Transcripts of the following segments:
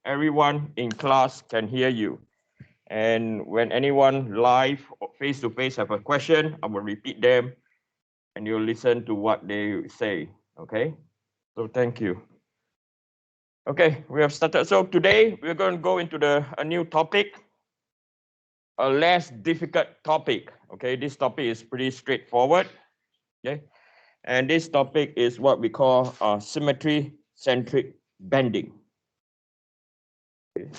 everyone in class can hear you. And when anyone live or face-to-face have a question, I will repeat them and you'll listen to what they say, okay? So thank you. Okay, we have started. So today we're going to go into a new topic, a less difficult topic, okay? This topic is pretty straightforward, okay? And this topic is what we call symmetry-centric bending. Okay.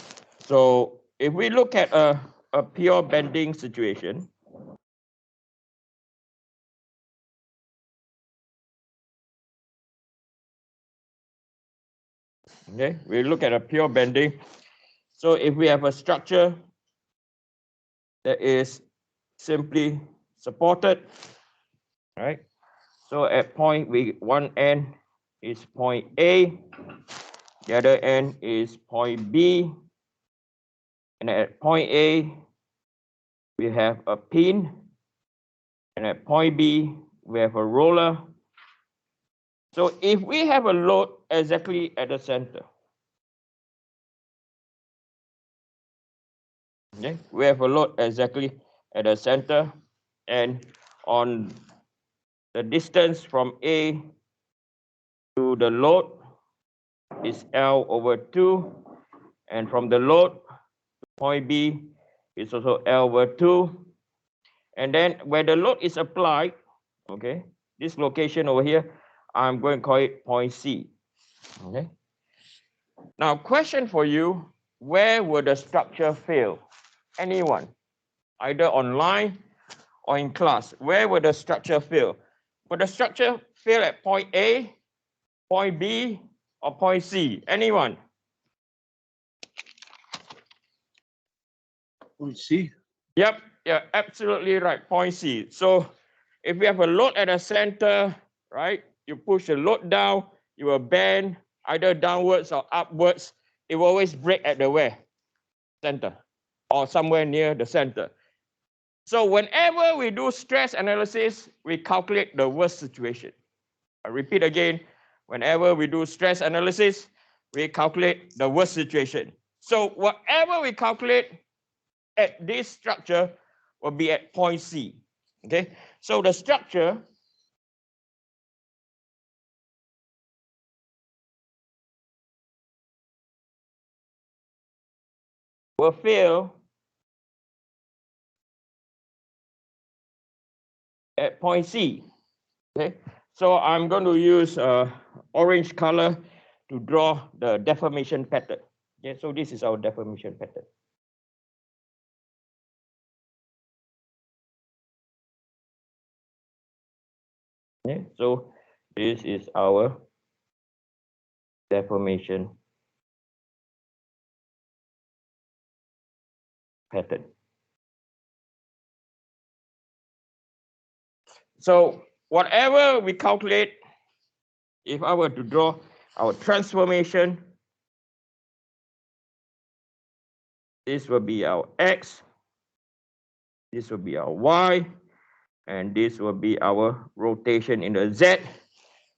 So if we look at a pure bending situation, okay, we look at a pure bending. So if we have a structure that is simply supported, right? So at one end is point A, the other end is point B, and at point A, we have a pin, and at point B, we have a roller. So if we have a load exactly at the center, okay, we have a load exactly at the center, and on the distance from A to the load is L/2, and from the load to point B is also L/2. And then where the load is applied, okay, this location over here, I'm going to call it point C. Okay. Now, question for you: where will the structure fail? Anyone, either online or in class, where will the structure fail? Will the structure fail at point A, point B, or point C? Anyone? Point C. Yep, yeah, absolutely right. Point C. So if we have a load at the center, right, you push the load down, you will bend either downwards or upwards. It will always break at the where? Center, or somewhere near the center. So whenever we do stress analysis, we calculate the worst situation. I repeat again, whenever we do stress analysis, we calculate the worst situation. So whatever we calculate at this structure will be at point C. Okay, so the structure will fail at point C. Okay, so I'm going to use orange color to draw the deformation pattern. Okay, so this is our deformation pattern. Okay, so this is our deformation pattern. So whatever we calculate, if I were to draw our transformation, this will be our X, this will be our Y, and this will be our rotation in the Z.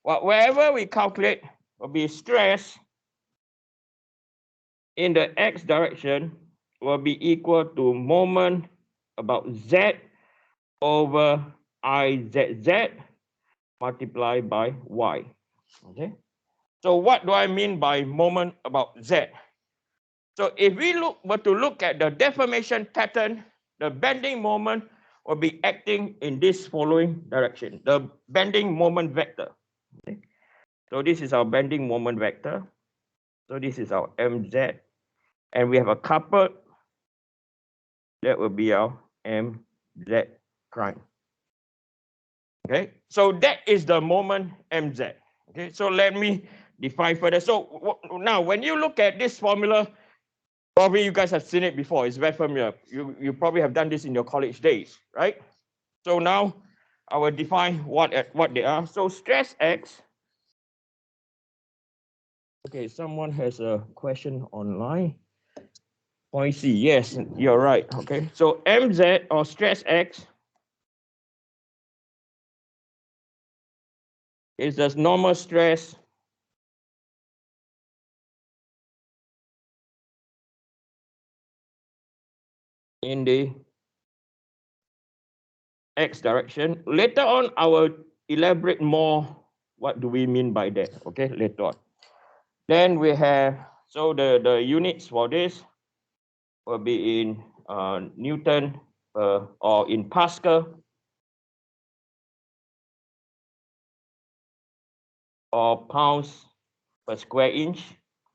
Wherever we calculate will be stress in the X direction will be equal to moment about Z over IZZ multiplied by Y. Okay. So what do I mean by moment about Z? So if we were to look at the deformation pattern, the bending moment will be acting in this following direction, the bending moment vector. Okay. So this is our bending moment vector. So this is our MZ. And we have a coupled, that will be our MZ prime. Okay, so that is the moment MZ. Okay, so let me define further. So now when you look at this formula, probably you guys have seen it before. It's very familiar. You probably have done this in your college days, right? So now I will define what they are. So stress X. Okay, someone has a question online. Point C, yes, you're right. Okay, so MZ or stress X is the normal stress in the x direction. Later on, I will elaborate more what do we mean by that, okay, later on. Then we have, so the units for this will be in Newton or in Pascal or pounds per square inch.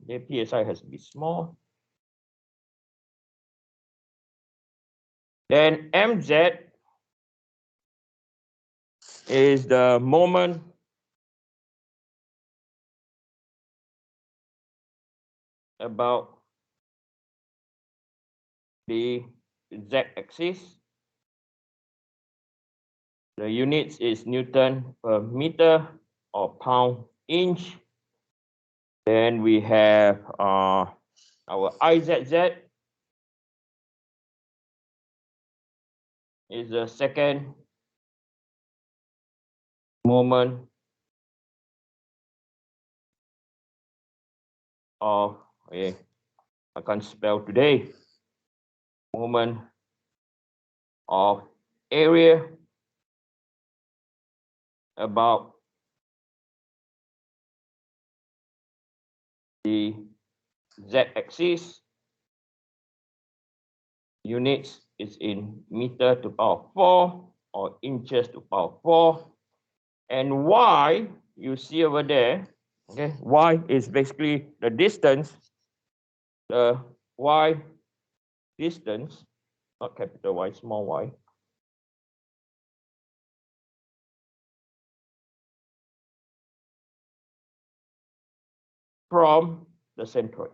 The PSI has to be small. Then mz is the moment about the z-axis. The units is Newton per meter or pound inch. Then we have our IZZ is the second moment of, okay, I can't spell today, moment of area about the z-axis. Units is in meter to power 4 or inches to power 4. And y, you see over there, okay, y is basically the distance, the y distance, not capital Y, small y, from the centroid.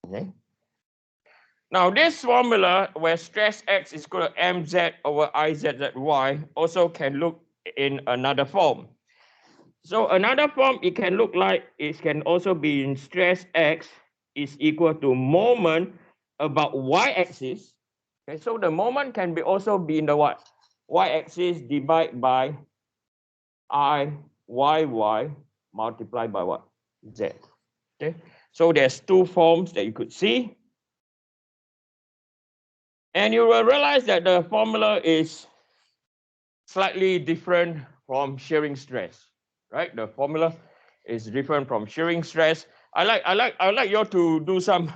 Okay. Now this formula where stress X is equal to mz over IZZY also can look in another form. So another form it can look like, it can also be in stress X is equal to moment about y-axis. Okay, so the moment can be also be in the what? Y-axis divided by IYY multiplied by what? Z. Okay, so there's two forms that you could see. And you will realize that the formula is slightly different from shearing stress, right? The formula is different from shearing stress. I like you all to do some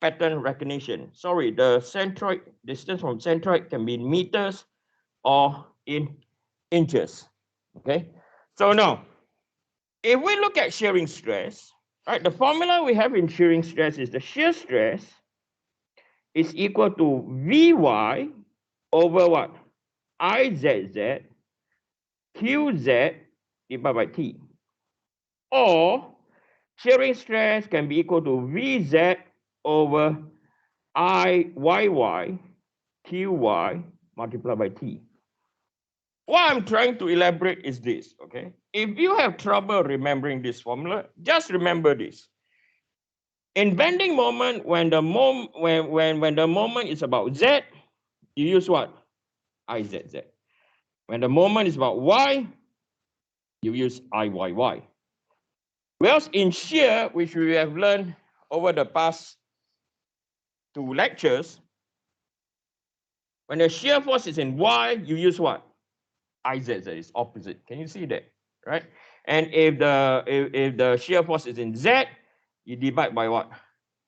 pattern recognition. Sorry, the centroid distance from centroid can be in meters or in inches. Okay, so now if we look at shearing stress, right? The formula we have in shearing stress is the shear stress is equal to Vy over what? IZZ QZ divided by T. Or shearing stress can be equal to VZ over IYY QY multiplied by T. What I'm trying to elaborate is this, okay? If you have trouble remembering this formula, just remember this. In bending moment, when the moment is about Z, you use what? IZZ. When the moment is about Y, you use IYY. Whereas in shear, which we have learned over the past 2 lectures, when the shear force is in Y, you use what? IZZ is opposite. Can you see that? Right? And if the shear force is in Z, you divide by what?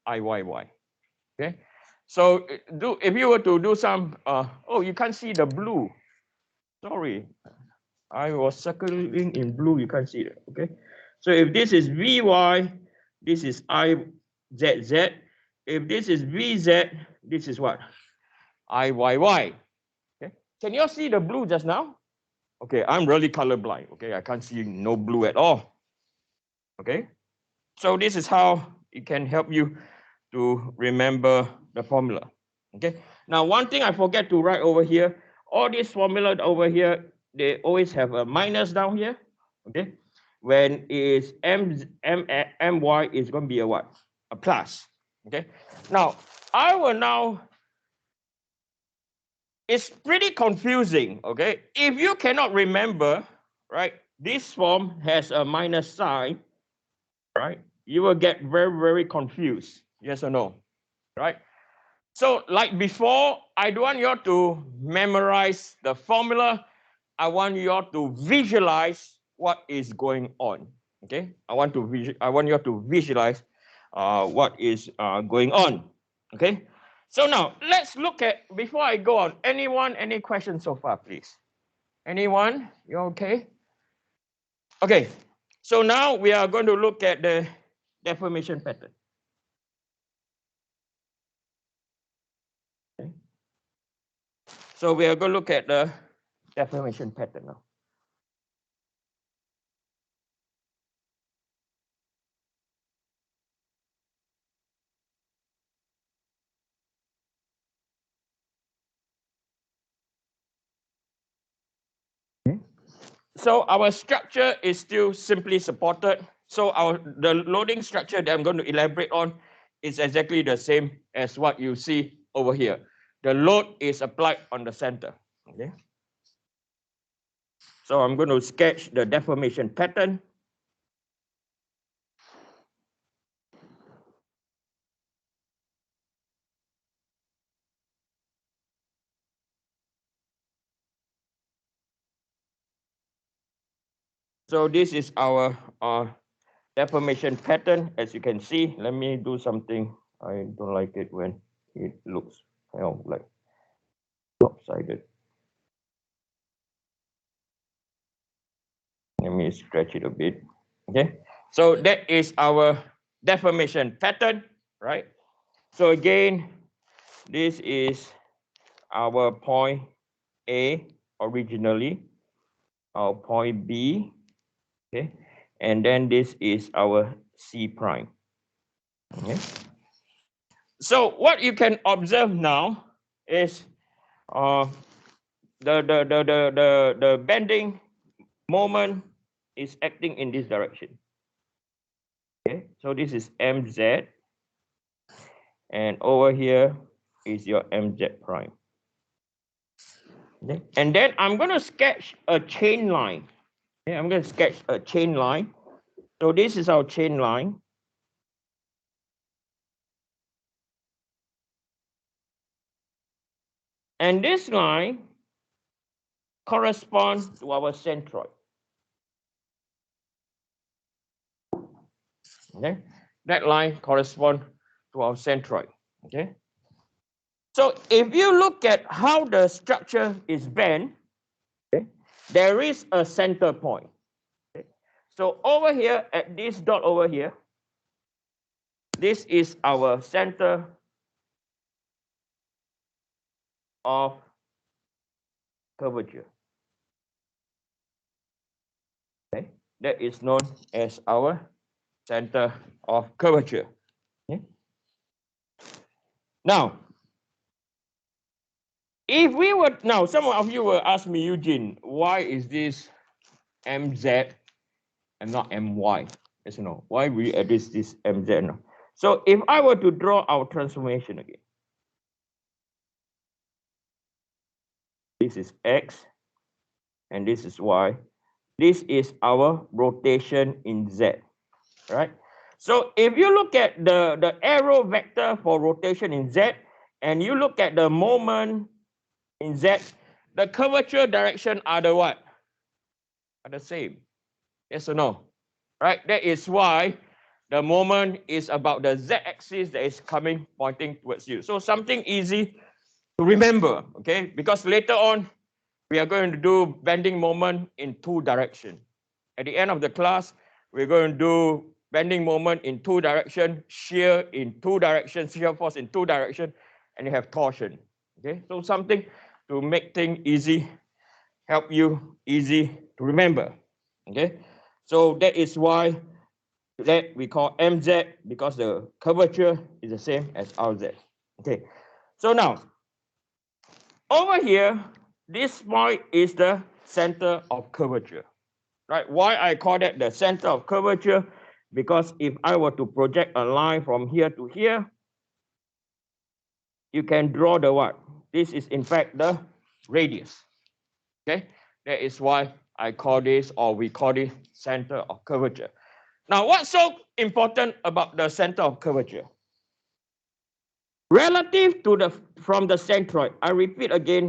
IYY. Okay. So if you were to do some oh, you can't see the blue. Sorry. I was circling in blue, you can't see it. Okay. So if this is Vy, this is IZZ. If this is VZ, this is what? IYY. Okay. Can you all see the blue just now? Okay, I'm really colorblind. Okay, I can't see no blue at all. Okay. So this is how it can help you to remember the formula. Okay. Now, one thing I forget to write over here, all these formula over here, they always have a minus down here. Okay. When is my is going to be a what? A plus. Okay. Now, I will now, it's pretty confusing. Okay. If you cannot remember, right, this form has a minus sign, right? you will get very, very confused. Yes or no? Right? So like before, I don't want you all to memorize the formula. I want you all to visualize what is going on. Okay? I want you all to visualize what is going on. Okay? So now let's look at, before I go on, any questions so far, please? Anyone? You okay? Okay. So now we are going to look at the deformation pattern. Okay. So we are going to look at the deformation pattern now. Okay. So our structure is still simply supported. So the loading structure that I'm going to elaborate on is exactly the same as what you see over here. The load is applied on the center. Okay. So I'm going to sketch the deformation pattern. So this is our deformation pattern. As you can see, let me do something. I don't like it when it looks kind of like lopsided. Let me stretch it a bit. Okay. So that is our deformation pattern, right? So again, this is our point A originally, our point B, okay? And then this is our C prime, okay? So what you can observe now is the bending moment is acting in this direction. Okay, so this is MZ, and over here is your MZ prime. Okay, and then I'm going to sketch a chain line. Okay, I'm going to sketch a chain line. So this is our chain line. And this line corresponds to our centroid. Okay, that line corresponds to our centroid. Okay. So if you look at how the structure is bent, okay, there is a center point. Okay. So over here at this dot over here, this is our center of curvature. Okay. That is known as our center of curvature. Okay. Now, if we were, now some of you will ask me, Eugene, why is this MZ and not MY? Yes or no? Why we address this MZ now? So if I were to draw our transformation again, this is X and this is Y. This is our rotation in Z, right? So if you look at the arrow vector for rotation in Z, and you look at the moment in Z, the curvature direction are the what? Are the same. Yes or no? Right? That is why the moment is about the Z-axis that is coming, pointing towards you. So something easy to remember, okay? Because later on, we are going to do bending moment in two directions. At the end of the class, we're going to do bending moment in two directions, shear in two directions, shear force in two directions, and you have torsion. Okay, so something to make things easy, help you easy to remember. Okay, so that is why that we call MZ, because the curvature is the same as RZ. Okay, so now over here, this point is the center of curvature, right? Why I call that the center of curvature? Because if I were to project a line from here to here, you can draw the what? This is in fact the radius. Okay, that is why I call this, or we call this, center of curvature. Now, what's so important about the center of curvature? Relative to from the centroid, I repeat again,